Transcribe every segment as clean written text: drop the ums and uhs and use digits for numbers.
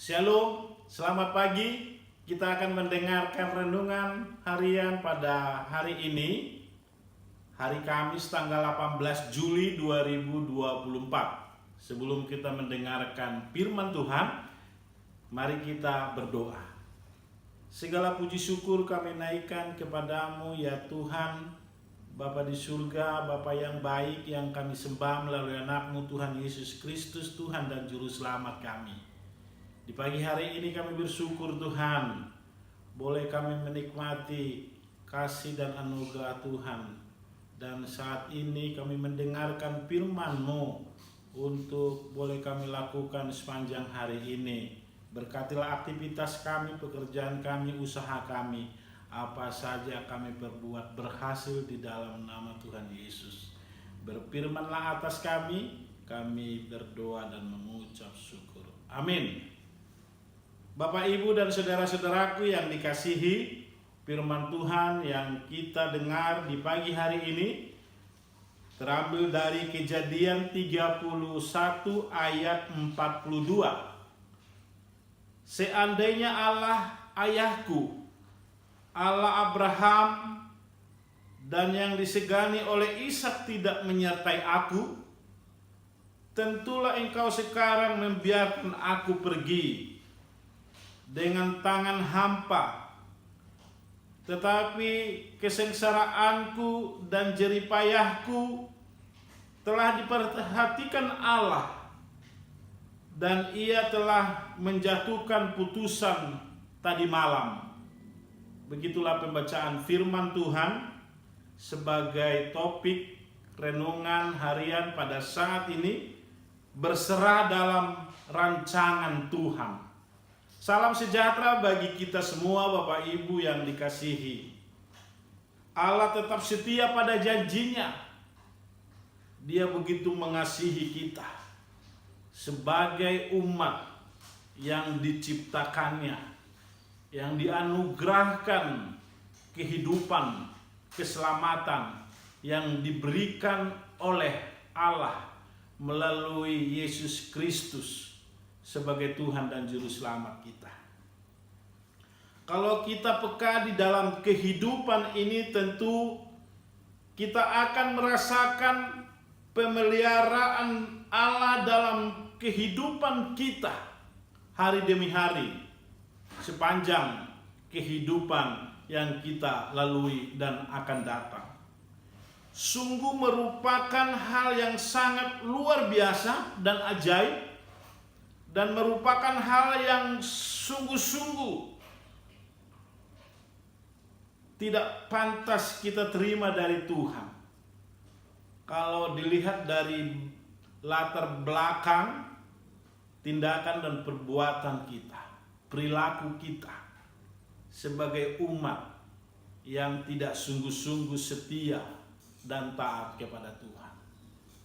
Shalom, selamat pagi. Kita akan mendengarkan renungan harian pada hari ini, hari Kamis tanggal 18 Juli 2024. Sebelum kita mendengarkan firman Tuhan, mari kita berdoa. Segala puji syukur kami naikkan kepadamu ya Tuhan, Bapa di surga, Bapa yang baik yang kami sembah melalui anak-Mu Tuhan Yesus Kristus, Tuhan dan Juru Selamat kami. Di pagi hari ini kami bersyukur Tuhan, boleh kami menikmati kasih dan anugerah Tuhan. Dan saat ini kami mendengarkan firman-Mu untuk boleh kami lakukan sepanjang hari ini. Berkatilah aktivitas kami, pekerjaan kami, usaha kami, apa saja kami berbuat berhasil di dalam nama Tuhan Yesus. Berfirmanlah atas kami berdoa dan mengucap syukur. Amin. Bapak, Ibu, dan saudara-saudaraku yang dikasihi, firman Tuhan yang kita dengar di pagi hari ini terambil dari Kejadian 31 ayat 42. Seandainya Allah ayahku, Allah Abraham, dan yang disegani oleh Ishak tidak menyertai aku, tentulah engkau sekarang membiarkan aku pergi dengan tangan hampa. Tetapi kesengsaraanku dan jeripayahku telah diperhatikan Allah, dan Ia telah menjatuhkan putusan tadi malam. Begitulah pembacaan firman Tuhan sebagai topik renungan harian pada saat ini, berserah dalam rancangan Tuhan. Salam sejahtera bagi kita semua Bapak Ibu yang dikasihi. Allah tetap setia pada janjinya. Dia begitu mengasihi kita sebagai umat yang diciptakannya, yang dianugerahkan kehidupan, keselamatan yang diberikan oleh Allah melalui Yesus Kristus sebagai Tuhan dan Juru Selamat kita. Kalau kita peka di dalam kehidupan ini, tentu kita akan merasakan pemeliharaan Allah dalam kehidupan kita hari demi hari, sepanjang kehidupan yang kita lalui dan akan datang. Sungguh merupakan hal yang sangat luar biasa dan ajaib, dan merupakan hal yang sungguh-sungguh tidak pantas kita terima dari Tuhan. Kalau dilihat dari latar belakang tindakan dan perbuatan kita, perilaku kita sebagai umat yang tidak sungguh-sungguh setia dan taat kepada Tuhan.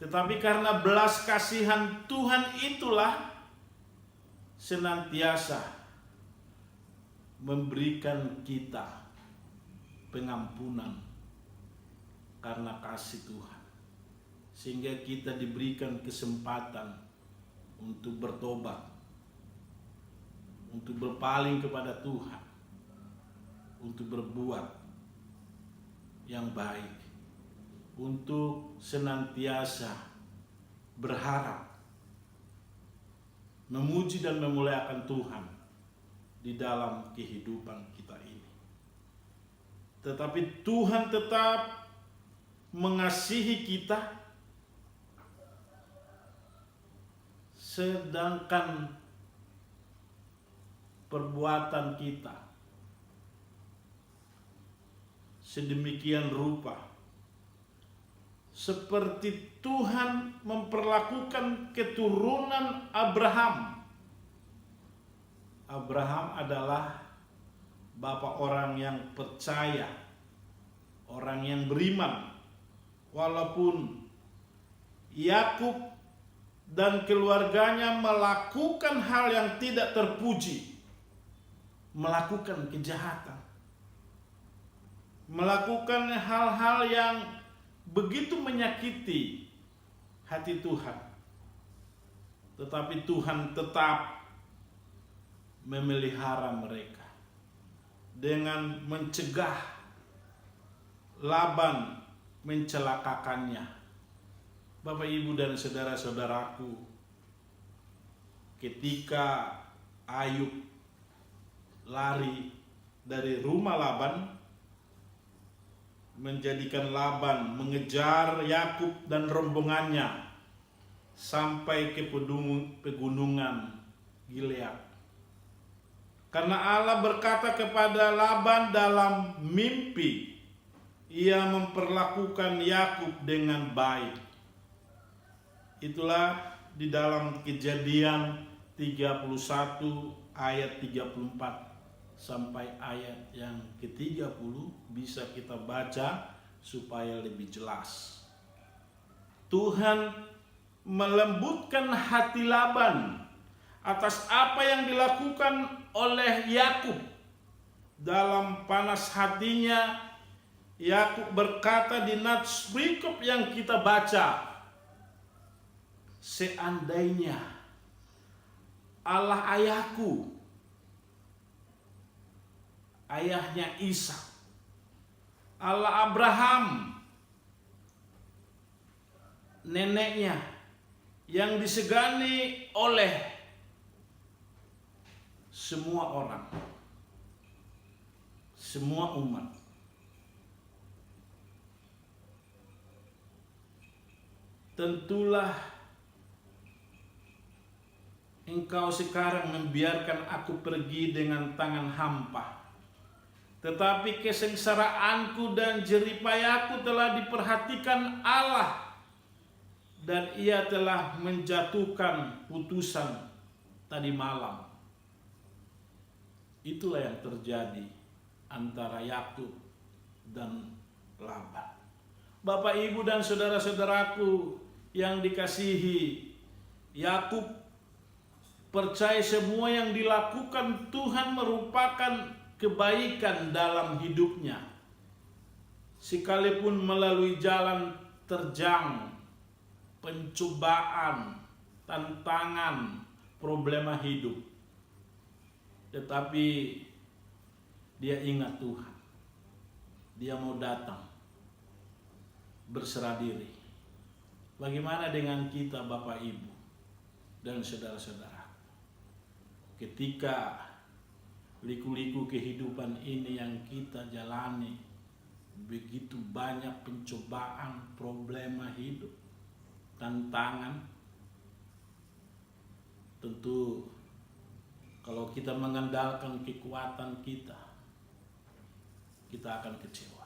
Tetapi karena belas kasihan Tuhan itulah senantiasa memberikan kita pengampunan karena kasih Tuhan, sehingga kita diberikan kesempatan untuk bertobat, untuk berpaling kepada Tuhan, untuk berbuat yang baik, untuk senantiasa berharap, memuji dan memuliakan Tuhan di dalam kehidupan kita ini. Tetapi Tuhan tetap mengasihi kita, sedangkan perbuatan kita sedemikian rupa seperti Tuhan memperlakukan keturunan Abraham. Abraham adalah bapak orang yang percaya, orang yang beriman. Walaupun Yakub dan keluarganya melakukan hal yang tidak terpuji, melakukan kejahatan, melakukan hal-hal yang begitu menyakiti hati Tuhan. Tetapi Tuhan tetap memelihara mereka dengan mencegah Laban mencelakakannya. Bapak, Ibu, dan saudara-saudaraku, ketika Ayub lari dari rumah Laban, menjadikan Laban mengejar Yakub dan rombongannya sampai ke pegunungan Gilead. Karena Allah berkata kepada Laban dalam mimpi, ia memperlakukan Yakub dengan baik. Itulah di dalam Kejadian 31 ayat 34 sampai ayat yang ke-30 bisa kita baca supaya lebih jelas. Tuhan melembutkan hati Laban atas apa yang dilakukan oleh Yakub. Dalam panas hatinya, Yakub berkata di nats berikut yang kita baca, seandainya Allah ayahku, ayahnya Ishak, Allah Abraham, neneknya, yang disegani oleh semua orang, semua umat, tentulah engkau sekarang membiarkan aku pergi dengan tangan hampa. Tetapi kesengsaraanku dan jeripayaku telah diperhatikan Allah, dan ia telah menjatuhkan putusan tadi malam. Itulah yang terjadi antara Yakub dan Laban. Bapak, Ibu, dan saudara-saudaraku yang dikasihi, Yakub percaya semua yang dilakukan Tuhan merupakan kebaikan dalam hidupnya. Sekalipun melalui jalan terjang, pencobaan, tantangan, problema hidup, tetapi dia ingat Tuhan. Dia mau datang, berserah diri. Bagaimana dengan kita, Bapak, Ibu, dan saudara-saudara? Ketika liku-liku kehidupan ini yang kita jalani, begitu banyak pencobaan, problema hidup, tantangan, tentu kalau kita mengandalkan kekuatan kita, kita akan kecewa.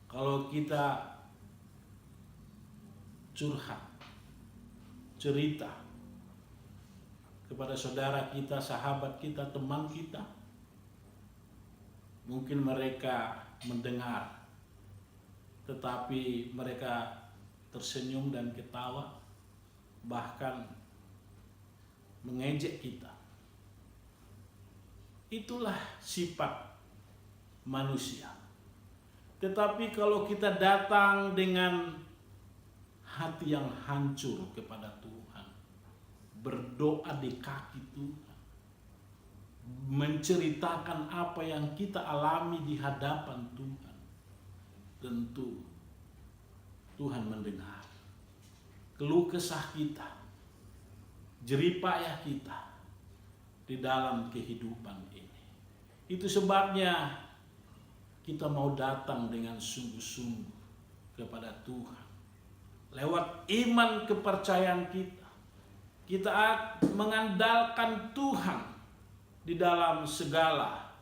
Kalau kita curhat, cerita kepada saudara kita, sahabat kita, teman kita, mungkin mereka mendengar, tetapi mereka tersenyum dan ketawa, bahkan mengejek kita. Itulah sifat manusia. Tetapi kalau kita datang dengan hati yang hancur kepada Tuhan, berdoa di kaki Tuhan, menceritakan apa yang kita alami di hadapan Tuhan, tentu Tuhan mendengar keluh kesah kita, jeripayah kita di dalam kehidupan ini. Itu sebabnya kita mau datang dengan sungguh-sungguh kepada Tuhan. Lewat iman kepercayaan kita, kita mengandalkan Tuhan di dalam segala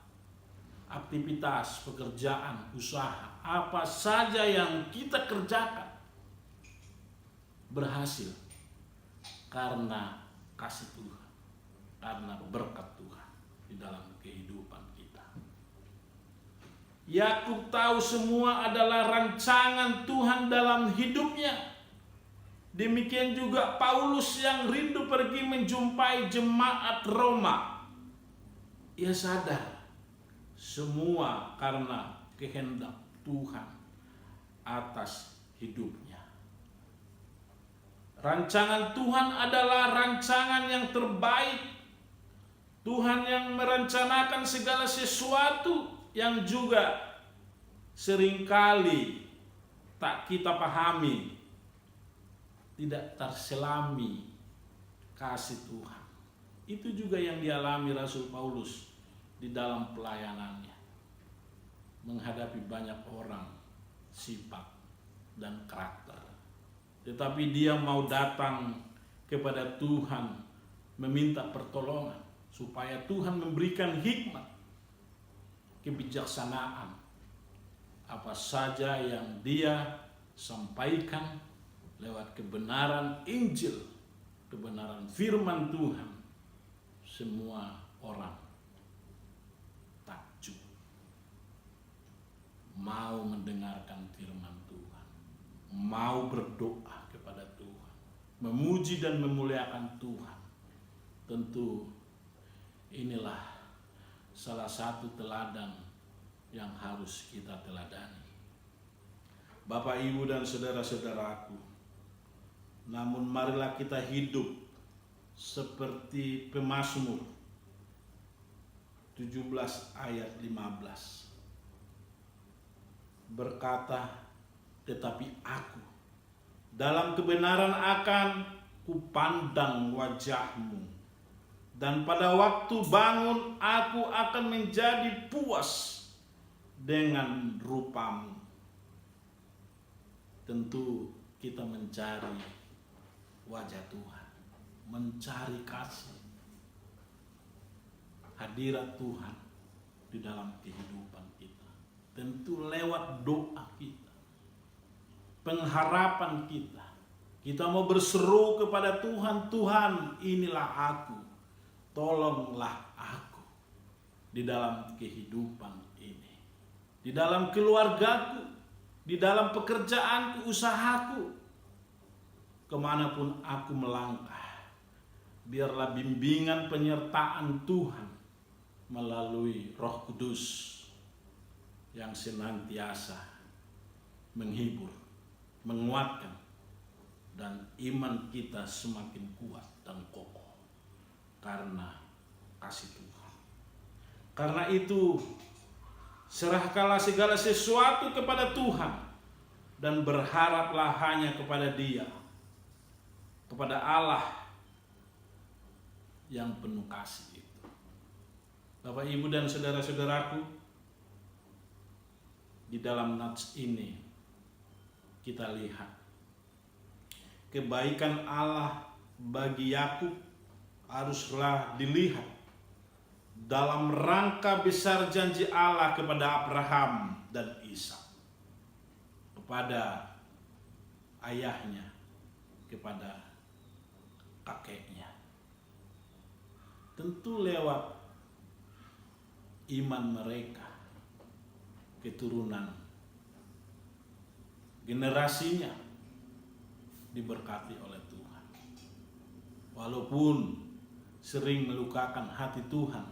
aktivitas, pekerjaan, usaha, apa saja yang kita kerjakan berhasil karena kasih Tuhan, karena berkat Tuhan di dalam kehidupan kita. Yakub tahu semua adalah rancangan Tuhan dalam hidupnya. Demikian juga Paulus yang rindu pergi menjumpai jemaat Roma. Ia sadar semua karena kehendak Tuhan atas hidupnya. Rancangan Tuhan adalah rancangan yang terbaik Tuhan yang merencanakan segala sesuatu yang juga seringkali tak kita pahami, tidak terselami kasih Tuhan. Itu juga yang dialami Rasul Paulus di dalam pelayanannya, menghadapi banyak orang, sifat dan karakter. Tetapi dia mau datang kepada Tuhan, meminta pertolongan supaya Tuhan memberikan hikmat, kebijaksanaan, apa saja yang dia sampaikan lewat kebenaran Injil, kebenaran firman Tuhan. Semua orang takjub, mau mendengarkan firman Tuhan, mau berdoa kepada Tuhan, memuji dan memuliakan Tuhan. Tentu inilah salah satu teladan yang harus kita teladani. Bapak, Ibu, dan saudara-saudaraku, namun marilah kita hidup seperti Pemazmur 17 ayat 15. Berkata, tetapi aku dalam kebenaran akan kupandang wajahmu, dan pada waktu bangun aku akan menjadi puas dengan rupamu. Tentu kita mencari wajah Tuhan, mencari kasih, hadirat Tuhan di dalam kehidupan kita. Tentu lewat doa kita, pengharapan kita. Kita mau berseru kepada Tuhan, Tuhan inilah aku, tolonglah aku di dalam kehidupan ini, di dalam keluargaku, di dalam pekerjaanku, usahaku, kemanapun aku melangkah. Biarlah bimbingan penyertaan Tuhan melalui Roh Kudus yang senantiasa menghibur, menguatkan, dan iman kita semakin kuat dan kokoh karena kasih Tuhan. Karena itu, serahkanlah segala sesuatu kepada Tuhan dan berharaplah hanya kepada Dia, kepada Allah yang penuh kasih itu. Bapak, Ibu, dan saudara-saudaraku, di dalam nats ini kita lihat kebaikan Allah bagi Yakub haruslah dilihat dalam rangka besar janji Allah kepada Abraham dan Ishak, kepada ayahnya, kepada kakeknya. Tentu lewat iman mereka, keturunan, generasinya diberkati oleh Tuhan. Walaupun sering melukakan hati Tuhan,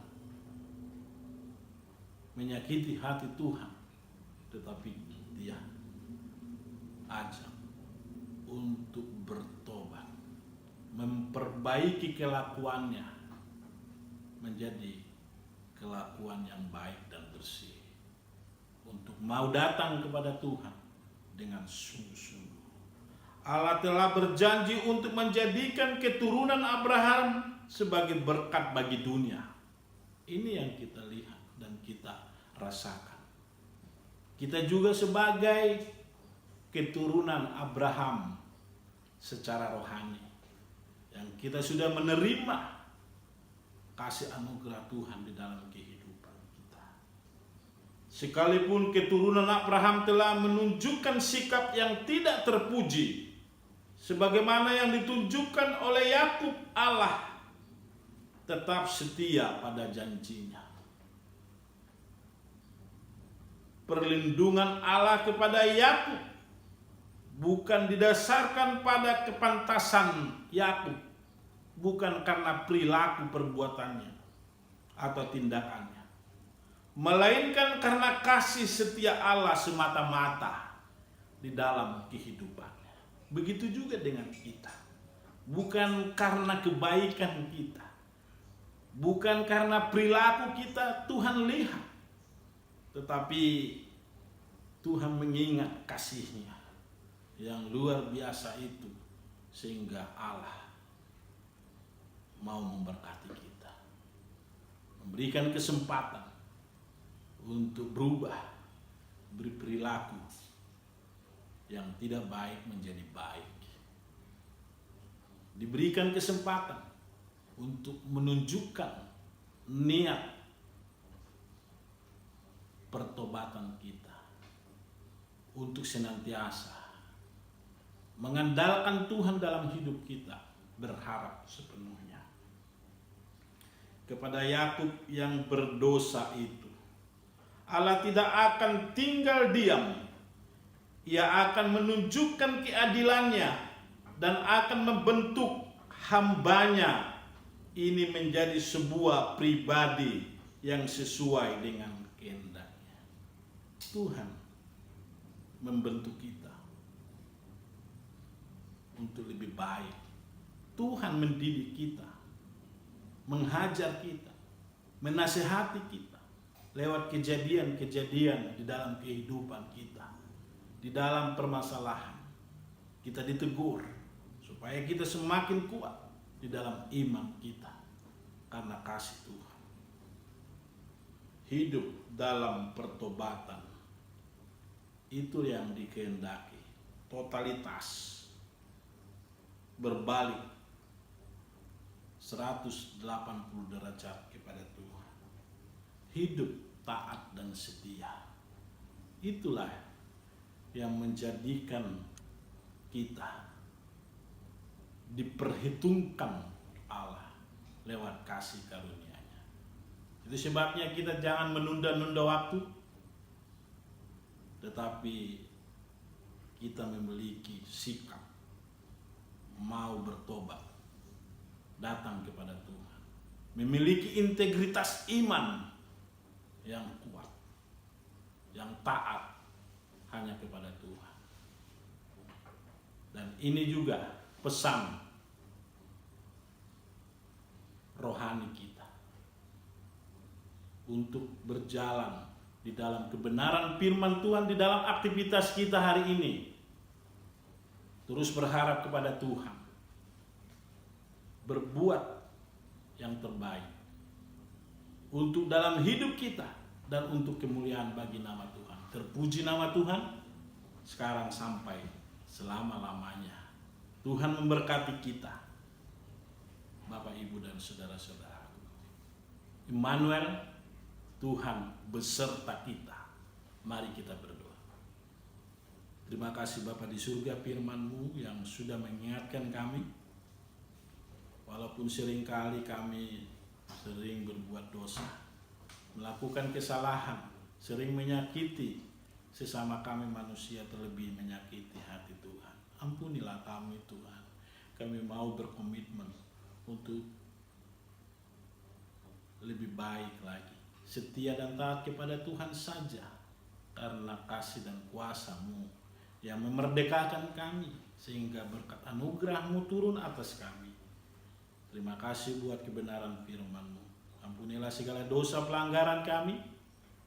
menyakiti hati Tuhan, tetapi Dia ajak untuk bertobat, memperbaiki kelakuannya menjadi kelakuan yang baik dan bersih, untuk mau datang kepada Tuhan dengan sungguh-sungguh. Allah telah berjanji untuk menjadikan keturunan Abraham sebagai berkat bagi dunia. Ini yang kita lihat dan kita rasakan. Kita juga sebagai keturunan Abraham secara rohani, yang kita sudah menerima kasih anugerah Tuhan di dalam kehidupan kita. Sekalipun keturunan Abraham telah menunjukkan sikap yang tidak terpuji, sebagaimana yang ditunjukkan oleh Yakub, Allah tetap setia pada janjinya. Perlindungan Allah kepada Yakub bukan didasarkan pada kepantasan Yakub, bukan karena perilaku perbuatannya atau tindakannya, melainkan karena kasih setia Allah semata-mata di dalam kehidupannya. Begitu juga dengan kita, bukan karena kebaikan kita, Bukan karena perilaku kita Tuhan lihat, tetapi Tuhan mengingat kasih-Nya yang luar biasa itu, sehingga Allah mau memberkati kita, memberikan kesempatan untuk berubah, berperilaku yang tidak baik menjadi baik. Diberikan kesempatan untuk menunjukkan niat pertobatan kita untuk senantiasa mengandalkan Tuhan dalam hidup kita, berharap sepenuhnya kepada Yakub yang berdosa itu. Allah tidak akan tinggal diam. Ia akan menunjukkan keadilannya dan akan membentuk hambanya ini menjadi sebuah pribadi yang sesuai dengan kehendaknya. Tuhan membentuk kita untuk lebih baik. Tuhan mendidik kita, menghajar kita, menasihati kita lewat kejadian-kejadian di dalam kehidupan kita. Di dalam permasalahan kita ditegur supaya kita semakin kuat di dalam iman kita karena kasih Tuhan. Hidup dalam pertobatan itu yang dikehendaki, totalitas berbalik 180 derajat kepada Tuhan. Hidup taat dan setia. Itulah yang menjadikan kita diperhitungkan Allah lewat kasih karunia-Nya. Itu sebabnya kita jangan menunda-nunda waktu, tetapi kita memiliki sikap mau bertobat, datang kepada Tuhan, memiliki integritas iman yang kuat, yang taat hanya kepada Tuhan. Dan ini juga pesan rohani kita untuk berjalan di dalam kebenaran firman Tuhan di dalam aktivitas kita hari ini. Terus berharap kepada Tuhan, berbuat yang terbaik untuk dalam hidup kita dan untuk kemuliaan bagi nama Tuhan. Terpuji nama Tuhan sekarang sampai selama-lamanya. Tuhan memberkati kita, Bapak, Ibu, dan saudara-saudara. Immanuel, Tuhan beserta kita. Mari kita berdoa. Terima kasih Bapa di surga, firman-Mu yang sudah mengingatkan kami. Walaupun seringkali kami sering berbuat dosa, melakukan kesalahan, sering menyakiti sesama kami manusia, terlebih menyakiti hati Tuhan. Ampunilah kami Tuhan. Kami mau berkomitmen untuk lebih baik lagi, setia dan taat kepada Tuhan saja, karena kasih dan kuasa-Mu yang memerdekakan kami, sehingga berkat anugerah-Mu turun atas kami. Terima kasih buat kebenaran firman-Mu. Ampunilah segala dosa pelanggaran kami,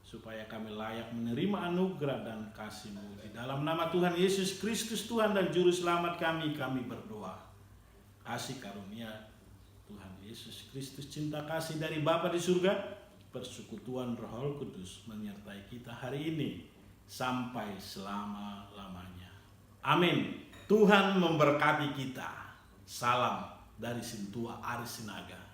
supaya kami layak menerima anugerah dan kasih-Mu. Di dalam nama Tuhan Yesus Kristus, Tuhan dan Juru Selamat kami berdoa. Kasih karunia Tuhan Yesus Kristus, cinta kasih dari Bapa di surga, persekutuan Roh Kudus menyertai kita hari ini sampai selama-lamanya. Amin. Tuhan memberkati kita. Salam dari Sintua Aris Sinaga.